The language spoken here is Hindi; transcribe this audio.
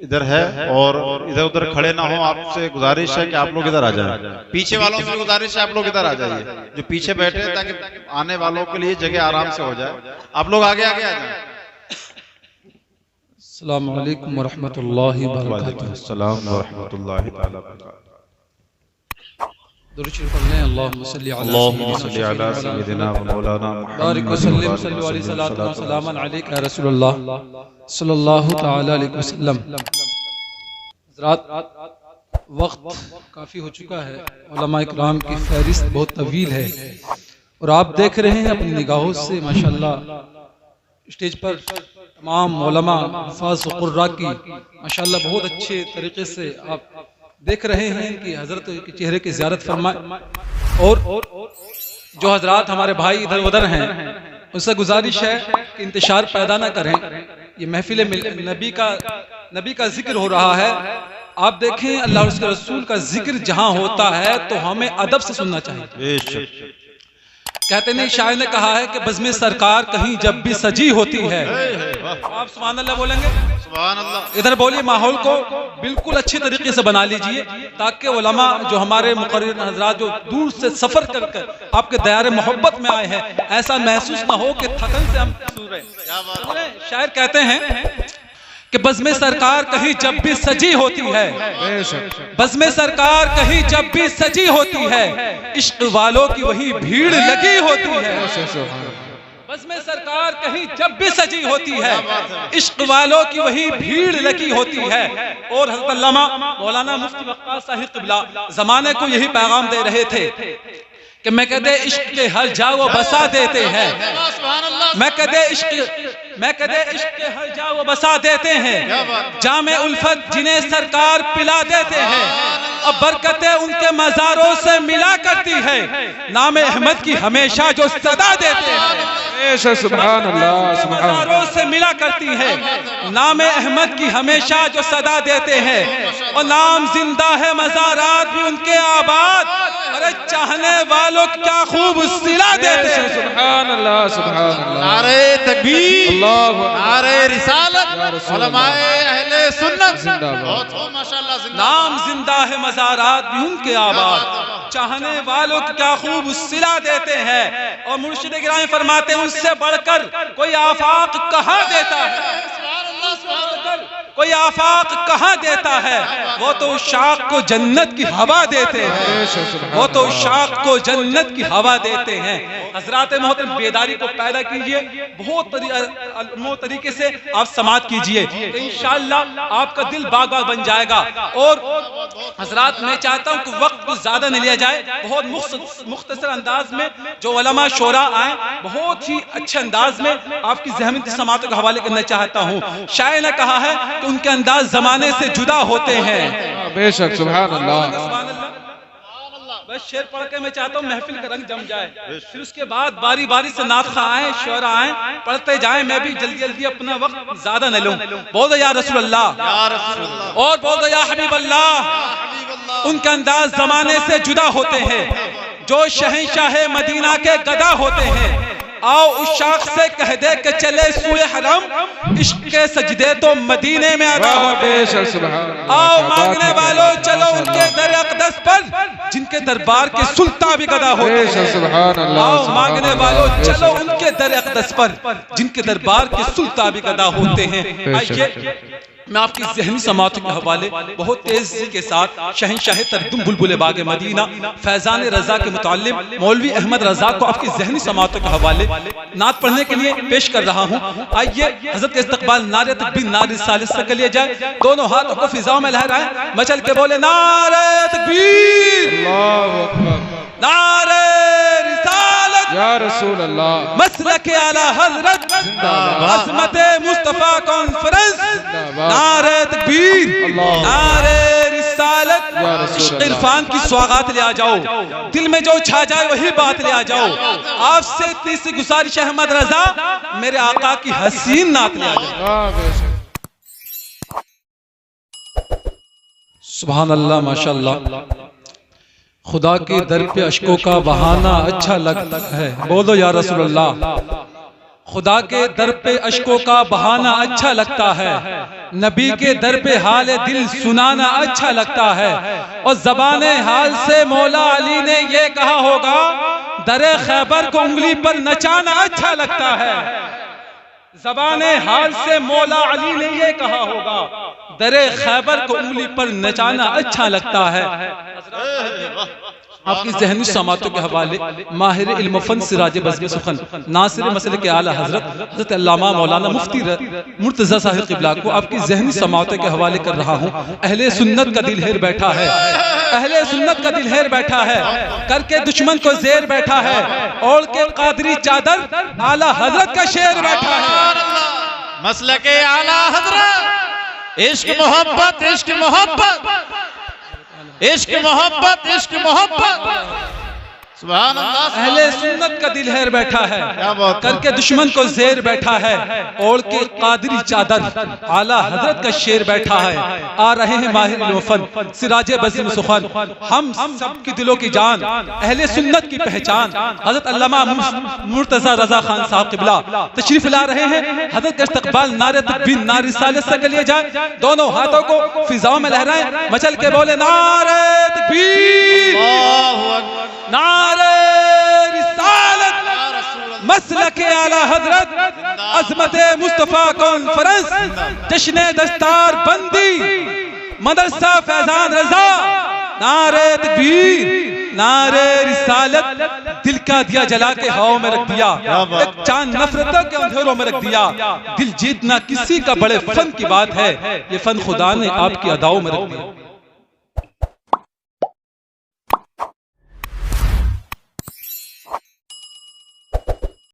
इधर है और इधर उधर खड़े ना हो, आपसे गुजारिश है कि आप लोग इधर आ जाएं। पीछे वालों से गुजारिश है आप लोग इधर आ जाइए, जो पीछे बैठे हैं, ताकि आने वालों के लिए जगह आराम से हो जाए। आप लोग आगे आगे आ जाएं। अस्सलामु अलैकुम वरहमतुल्लाहि वबरकातुहू। अस्सलाम वरहमतुल्लाहि तआला वबरकातुहू। दुरूद शरीफ पढ़ लें। अल्लाहुम्मा सल्लि अला सय्यिदिना व मौलाना बारिक वसल्लिम सल्लु अलैहि सलातु व सलामन अलैका या रसूलल्लाह सल्लल्लाहु तआला अलैहि वसल्लम। हज़रात, वक्त काफ़ी हो चुका है, उलमा इकराम की फहरिस्त बहुत तवील है और आप देख रहे हैं अपनी निगाहों से माशाल्लाह स्टेज पर तमाम उलमा हफ़ाज़ व क़ुर्रा की माशाल्लाह बहुत अच्छे तरीके से आप देख रहे हैं कि हजरत के चेहरे की ज़ियारत फरमाए। और जो हजरात हमारे भाई इधर उधर हैं उनसे गुजारिश है कि इंतशार पैदा ना करें। ये महफिल नबी का जिक्र हो रहा है। आप देखें अल्लाह और उसके रसूल का जिक्र जहां होता है तो हमें अदब से सुनना चाहिए। कहते नहीं, शायर ने कहा है कि बज़्म सरकार कहीं जब भी सजी होती है। आप सुभान अल्लाह बोलेंगे? सुभान अल्लाह। इधर बोलिए, माहौल को बिल्कुल अच्छी तरीके से बना लीजिए ताकि उलमा जो हमारे मुक़र्रिर हज़रात जो दूर से सफर कर आपके दयारे मोहब्बत में आए हैं, ऐसा महसूस ना हो कि थकन से हम सुन रहे हैं। शायर कहते हैं कि बज़्म सरकार कहीं जब भी सजी होती है, बज़्म सरकार कहीं जब भी सजी होती है, इश्क वालों की वही भीड़ लगी होती है। बज़्म सरकार कहीं जब भी सजी होती है, इश्क वालों की वही भीड़ लगी होती है। और हज़रत अल्लामा मौलाना मुफ्ती वक्कास साहिब क़िबला ज़माने को यही पैगाम दे रहे थे कि मैं कहते इश्क के हर जा वो बसा देते हैं। मैं कहते इश्क के हर जा वो बसा देते हैं। जामे उल्फत जिन्हें सरकार पिला देते हैं, अब बरकतें उनके मज़ारों से मिला करती है। नाम अहमद की हमेशा जो सदा देते हैं, सुभान अल्लाह, मज़ारों से मिला करती है। नाम अहमद की हमेशा जो सदा देते हैं, और नाम जिंदा है मज़ारात भी उनके आबाद। अरे चाहने वालों क्या खूब सिला देते हैं। सुभान अल्लाह, सुभान अल्लाह। नारे तकबीर, अल्लाह, नारे रिसालत, उलमाए अहले सुन्नत जिंदाबाद। माशाअल्लाह। नाम जिंदा है मज़ारात भी उनके आबाद। चाहने वालों क्या खूब सिला देते हैं। और मुर्शिद गिरामी फरमाते हैं, उससे बढ़कर कोई आफाक कहाँ देता है, कोई आफाक कहाँ देता है। वो तो शाख को जन्नत की हवा देते हैं, वो तो शाख को जन्नत की हवा देते हैं। हजरात मोहतरम, बेदारी को पैदा कीजिए, बहुत तरीके से आप समात कीजिए, तो इंशाअल्लाह आपका दिल बाग बाग बन जाएगा। और हजरात, मैं चाहता हूँ कि वक्त को ज्यादा नहीं लिया जाए, बहुत मुख्तसर अंदाज में जो उलमा शोरा आए, बहुत ही अच्छे अंदाज में आपकी ज़हनी समातों का हवाले करना चाहता हूँ। शायर ने कहा है कि उनके अंदाज जमाने से जुदा होते हैं। बेशक, सुभान अल्लाह। बस शेर पढ़ के मैं चाहता हूँ महफिल का रंग जम जाए, फिर उसके बाद बारी बारी से नात आए, शोरा आए, पढ़ते जाएं। मैं भी जल्दी जल्दी अपना वक्त ज्यादा न लूं। बोल दो या रसूल अल्लाह, और बोल दो या हबीब अल्लाह। उनका अंदाज जमाने से जुदा होते हैं, जो शहंशाह मदीना के गदा होते हैं। आओ उस शाख से कह दे कि चले सूए हरम, इश्क के सजदे तो मदीने में अदा होते हैं। आओ मांगने वालों चलो उनके दर अक़दस पर, जिनके दरबार के सुल्तान भी गदा होते हैं। आओ मांगने वालों चलो उनके दर अक़दस पर, जिनके दरबार के सुल्तान भी गदा होते हैं। आइए मैं आपकी ज़हनी समातों के हवाले बहुत तेजी के साथ शहंशाह तरद्दुम बुलबुल बाग मदीना फैज़ान रज़ा के मुताल्लिम मौलवी अहमद रज़ा को आपकी ज़हनी समातों के हवाले नात पढ़ने के लिए पेश कर रहा हूँ। आइए हज़रत के इस्तक़बाल नारे तकबीर नारे रिसालत से कर लिया जाए। दोनों हाथों को फिज़ाओं में लहराएं, मचल के बोले नारे तकबीर, नारे रिसालत या रसूल अल्लाह। मसलक आला हज़रत, अज़मत मुस्तफ़ा कॉन्फ्रेंस, नारे तकबीर, नारे रिसालत। इश्क़ इरफान की स्वागत ले आ जाओ, दिल में जो छा जाए वही बात ले आ जाओ। आपसे इतनी सी गुजारिश अहमद रज़ा, मेरे आका की हसीन नात ले आ जाओ। सुभान अल्लाह, माशाअल्लाह। खुदा के दर पे अश्कों का बहाना अच्छा लगता है। बोलो या रसूल अल्लाह। खुदा के दर पे अश्कों का बहाना अच्छा लगता है, नबी के दर पे हाल दिल सुनाना अच्छा लगता है। और ज़बाने हाल से मौला अली ने ये कहा होगा, दरे खैबर को उंगली पर नचाना अच्छा लगता है। ज़बाने हाल से मौला अली ने ये कहा होगा, दरे खैबर को उंगली पर नचाना अच्छा लगता है। आपकी ज़हनी समातों के हवाले माहिर इल्म फन सिराज बज़्म सुखन नासिर मसले के आला हज़रत अल्लामा मौलाना मुफ्ती मुर्तज़ा साहिब क़िबला को आपकी ज़हनी समातों के हवाले कर रहा हूँ। अहले सुन्नत का दिल हेर बैठा है, अहले सुन्नत का दिल हेर बैठा है, करके दुश्मन को जेर बैठा है, ओढ़ के कादरी चादर आला हज़रत का शेर बैठा है। मसले के आला हज़रत, इश्क मोहब्बत, इश्क मोहब्बत, इश्क मोहब्बत, इश्क मोहब्बत। सुभान अल्लाह। अहले सुन्नत का दिल हेर बैठा है, करके दुश्मन को जेर बैठा है, ओढ़ के कादरी चादर आला हजरत का शेर बैठा है। आ रहे हैं माहिर इल्म सिराज बज़्म सुखन, हम सब की दिलों की जान, अहले सुन्नत की पहचान हजरत अल्लामा मुर्तज़ा रज़ा खान साहब क़िबला तशरीफ ला रहे हैं। हजरत का इस्तक़बाल नारे तकबीर नारे रिसालत से कर लिया जाए। दोनों हाथों को फिजाओं में लहराएं, मचल के बोले नारे तकबीर, नारे रिसालत, मसलक आला हजरत, अज़मत मुस्तफा कॉन्फ्रेंस, जश्न दस्तार बंदी, मदरसा फैजान रजा, नारे तकबीर, नारे रिसालत। दिल का दिया जला के हवाओं में रख दिया, एक चांद नफरतों के अंधेरों में रख दिया। दिल जीतना किसी का बड़े फन की बात है, ये फन खुदा ने आपकी अदाओं में रख दिया।